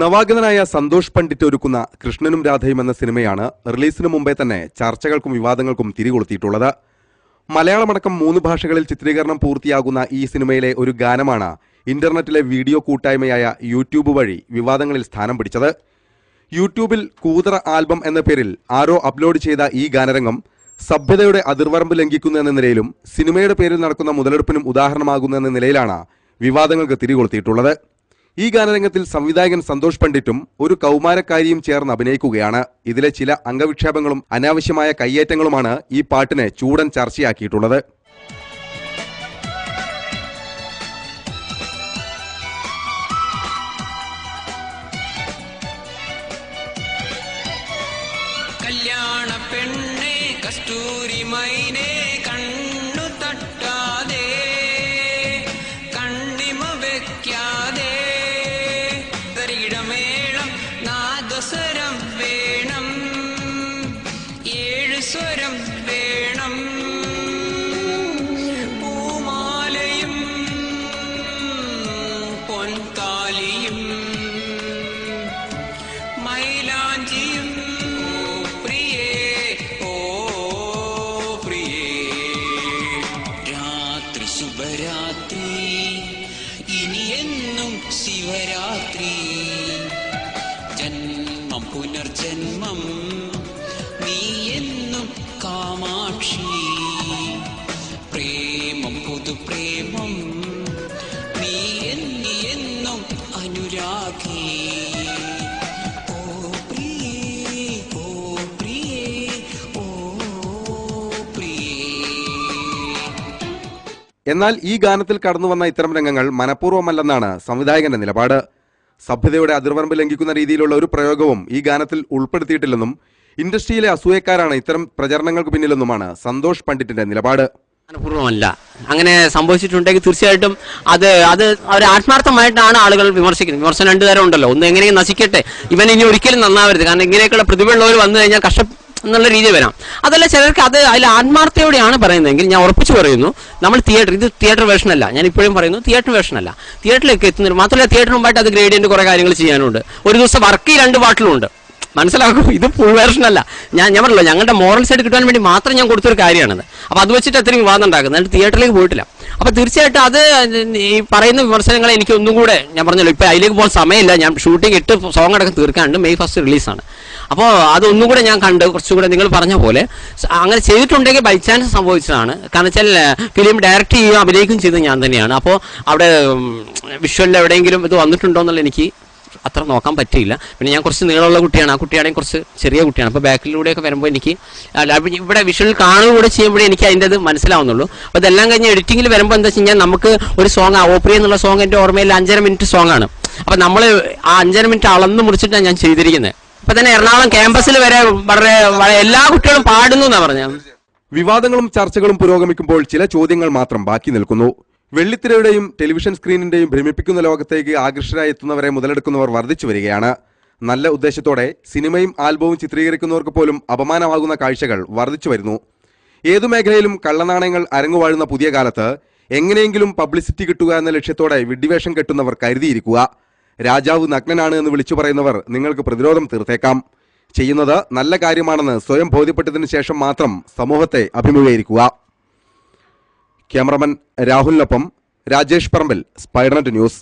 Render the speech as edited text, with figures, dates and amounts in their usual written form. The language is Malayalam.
നവാഗതനായ സന്തോഷ് പണ്ഡിറ്റ് ഒരുക്കുന്ന കൃഷ്ണനും രാധയും എന്ന സിനിമയാണ് റിലീസിന് മുമ്പേ തന്നെ ചർച്ചകൾക്കും വിവാദങ്ങൾക്കും തിരികൊളുത്തിയിട്ടുള്ളത്. മലയാളമടക്കം 3 ഭാഷകളിൽ ചിത്രീകരണം പൂർത്തിയാകുന്ന ഈ സിനിമയിലെ ഒരു ഗാനമാണ് ഇന്റർനെറ്റിലെ വീഡിയോ കൂട്ടായ്മയായ യൂട്യൂബ് വഴി വിവാദങ്ങളിൽ സ്ഥാനം പിടിച്ചത്. യൂട്യൂബിൽ കൂതറ ആൽബം എന്ന പേരിൽ ആരോ അപ്ലോഡ് ചെയ്ത ഈ ഗാനരംഗം സഭ്യതയുടെ അതിർവരമ്പ് ലംഘിക്കുന്നു എന്ന നിലയിലും സിനിമയുടെ പേരിൽ നടക്കുന്ന മുതലെടുപ്പിനും ഉദാഹരണമാകുന്നു എന്ന നിലയിലാണ് വിവാദങ്ങൾക്ക് തിരികൊളുത്തിയിട്ടുള്ളത്. ഈ ഗാനരംഗത്തിൽ സംവിധായകൻ സന്തോഷ് പണ്ഡിറ്റും ഒരു കൗമാരക്കാരിയും ചേർന്ന് അഭിനയിക്കുകയാണ്. ഇതിലെ ചില അംഗവിക്ഷേപങ്ങളും അനാവശ്യമായ കയ്യേറ്റങ്ങളുമാണ് ഈ പാട്ടിനെ ചൂടൻ ചർച്ചയാക്കിയിട്ടുള്ളത്. കല്യാണ പെണ്ണേ കസ്തൂരി മൈനേ കണ്ണു തട്ടാതെ കണ്ണിമ വെക്കാതെ തരികിടമേളം നാദസ്വരം വേണം 7 സ്വരം വേണം പൂമാലയും പൊൻതാലിയും മൈലാഞ്ചിയും ശുഭരാത്രി ഇനിയെന്നും ശിവരാത്രി ജന്മം പുനർജന്മം നീ എന്നും കാമാക്ഷി പ്രേമം പുതുപ്രേമം നീ എന്നും അനുരാഗി എന്നാൽ ഈ ഗാനത്തിൽ കടന്നുവന്ന ഇത്തരം രംഗങ്ങൾ മനഃപൂർവ്വമല്ലെന്നാണ് സംവിധായകന്റെ നിലപാട്. സഭ്യതയുടെ അതിർവരമ്പ് ലംഘിക്കുന്ന രീതിയിലുള്ള ഒരു പ്രയോഗവും ഈ ഗാനത്തിൽ ഉൾപ്പെടുത്തിയിട്ടില്ലെന്നും ഇൻഡസ്ട്രിയിലെ അസൂയക്കാരാണ് ഇത്തരം പ്രചരണങ്ങൾക്ക് പിന്നിലെന്നുമാണ് സന്തോഷ് പണ്ഡിറ്റിന്റെ നിലപാട്. മനഃപൂർവ്വമല്ല, അങ്ങനെ സംഭവിച്ചിട്ടുണ്ടെങ്കിൽ തീർച്ചയായിട്ടും അത് അവർ ആത്മാർത്ഥമായിട്ടാണ് ആളുകൾ വിമർശിക്കുന്നത്. വിമർശനം 2 തരം ഉണ്ടല്ലോ. ഒന്ന് എങ്ങനെയും നശിക്കട്ടെ, ഇവൻ ഇനി ഒരിക്കലും നന്നാവരുത്, കാരണം ഇങ്ങനെയൊക്കെയുള്ള പ്രതിഭയുള്ളവർ വന്നു കഴിഞ്ഞാൽ എന്നുള്ള രീതി വരാം. അതല്ല, ചിലർക്ക് അതിൽ ആത്മാർത്ഥയോടെയാണ് പറയുന്നതെങ്കിൽ ഞാൻ ഉറപ്പിച്ചു പറയുന്നു, നമ്മൾ ഇത് തിയേറ്റർ വേർഷൻ അല്ല, ഞാൻ ഇപ്പോഴും പറയുന്നു തിയേറ്റർ വേർഷൻ അല്ല. തിയേറ്ററിലേക്ക് എത്തുന്നതിന് മാത്രമല്ല, തിയേറ്റർ മുമ്പായിട്ട് അത് ഗ്രേഡിയന്റ് കുറെ കാര്യങ്ങൾ ചെയ്യാനുണ്ട്. ഒരു ദിവസം വർക്ക് 2 പാട്ടിലുണ്ട്, മനസ്സിലാക്കും. ഇത് ഫുൾ വേർഷൻ അല്ല. ഞാൻ പറഞ്ഞല്ലോ, ഞങ്ങളുടെ മോറൽ സൈഡ് കിട്ടാൻ വേണ്ടി മാത്രം ഞാൻ കൊടുത്തൊരു കാര്യമാണത്. അപ്പൊ അത് വെച്ചിട്ട് അത്രയും വിവാദം ഉണ്ടാക്കുന്നത്, എന്നിട്ട് തിയേറ്ററിലേക്ക് പോയിട്ടില്ല. അപ്പൊ തീർച്ചയായിട്ടും അത് ഈ പറയുന്ന വിമർശനങ്ങളെ എനിക്ക് ഒന്നും കൂടെ, ഞാൻ പറഞ്ഞല്ലോ, ഇപ്പൊ അതിലേക്ക് പോകാൻ സമയമില്ല. ഞാൻ ഷൂട്ടിംഗ് 8 സോങ് അടക്കം തീർക്കാനുണ്ട്. May 1 റിലീസാണ്. അപ്പോൾ അതൊന്നും കൂടെ ഞാൻ കണ്ട് കുറച്ചുകൂടെ നിങ്ങൾ പറഞ്ഞ പോലെ അങ്ങനെ ചെയ്തിട്ടുണ്ടെങ്കിൽ ബൈ ചാൻസ് സംഭവിച്ചതാണ്. കാരണം വെച്ചാൽ ഫിലിം ഡയറക്റ്റ് ചെയ്യുകയും അഭിനയിക്കുകയും ചെയ്തത് ഞാൻ തന്നെയാണ്. അപ്പോൾ അവിടെ വിഷ്വലിൽ എവിടെയെങ്കിലും ഇത് വന്നിട്ടുണ്ടോ എന്നുള്ള എനിക്ക് അത്ര നോക്കാൻ പറ്റിയില്ല. പിന്നെ ഞാൻ കുറച്ച് നീളമുള്ള കുട്ടിയാണ്, ആ കുട്ടിയാണെങ്കിൽ കുറച്ച് ചെറിയ കുട്ടിയാണ്. അപ്പോൾ ബാക്കിലൂടെയൊക്കെ വരുമ്പോൾ എനിക്ക് ഇവിടെ വിഷ്വലിൽ കാണുകയൂടെ ചെയ്യുമ്പോഴേ എനിക്ക് അതിൻ്റെ അത് മനസ്സിലാവുന്നുള്ളൂ. അപ്പോൾ ഇതെല്ലാം കഴിഞ്ഞ് എഡിറ്റിങ്ങിൽ വരുമ്പോൾ എന്താ വെച്ച് കഴിഞ്ഞാൽ, നമുക്ക് ഒരു സോങ് ഓപ്പറി എന്നുള്ള സോങ് എൻ്റെ ഓർമ്മയിൽ 5.5 മിനിറ്റ് സോങ്ങാണ്. അപ്പോൾ നമ്മൾ ആ 5.5 മിനിറ്റ് അളന്ന് മുറിച്ചിട്ടാണ് ഞാൻ ചെയ്തിരിക്കുന്നത്. ഇപ്പൊ തന്നെ എറണാകുളം ക്യാമ്പസിൽ വരെ വളരെ എല്ലാ കുട്ടികളും പാടുന്നു എന്നാ പറഞ്ഞ. വിവാദങ്ങളും ചർച്ചകളും പുരോഗമിക്കുമ്പോൾ ചില ചോദ്യങ്ങൾ മാത്രം ബാക്കി നിൽക്കുന്നു. വെള്ളിത്തിരയുടെയും ടെലിവിഷൻ സ്ക്രീനിന്റെയും ഭ്രമിപ്പിക്കുന്ന ലോകത്തേക്ക് ആകർഷകരായി എത്തുന്നവരെ മുതലെടുക്കുന്നവർ വർദ്ധിച്ചു വരികയാണ്. നല്ല ഉദ്ദേശത്തോടെ സിനിമയും ആൽബവും ചിത്രീകരിക്കുന്നവർക്ക് പോലും അപമാനമാകുന്ന കാഴ്ചകൾ വർദ്ധിച്ചു വരുന്നു. ഏതു മേഖലയിലും കള്ളനാണയങ്ങൾ അരങ്ങുവാഴുന്ന പുതിയ കാലത്ത് എങ്ങനെയെങ്കിലും പബ്ലിസിറ്റി കിട്ടുക എന്ന ലക്ഷ്യത്തോടെ വിഡ്ഢിവേഷം കെട്ടുന്നവർ കരുതിയിരിക്കുക. രാജാവ് നഗ്നനാണ് എന്ന് വിളിച്ചു പറയുന്നവർ നിങ്ങൾക്ക് പ്രതിരോധം തീർത്തേക്കാം. ചെയ്യുന്നത് നല്ല കാര്യമാണെന്ന് സ്വയം ബോധ്യപ്പെട്ടതിനു ശേഷം മാത്രം സമൂഹത്തെ അഭിമുഖീകരിക്കുക. ക്യാമറമാൻ രാഹുലിനൊപ്പം രാജേഷ് പറമ്പിൽ, സ്പൈഡർനെറ്റ് ന്യൂസ്.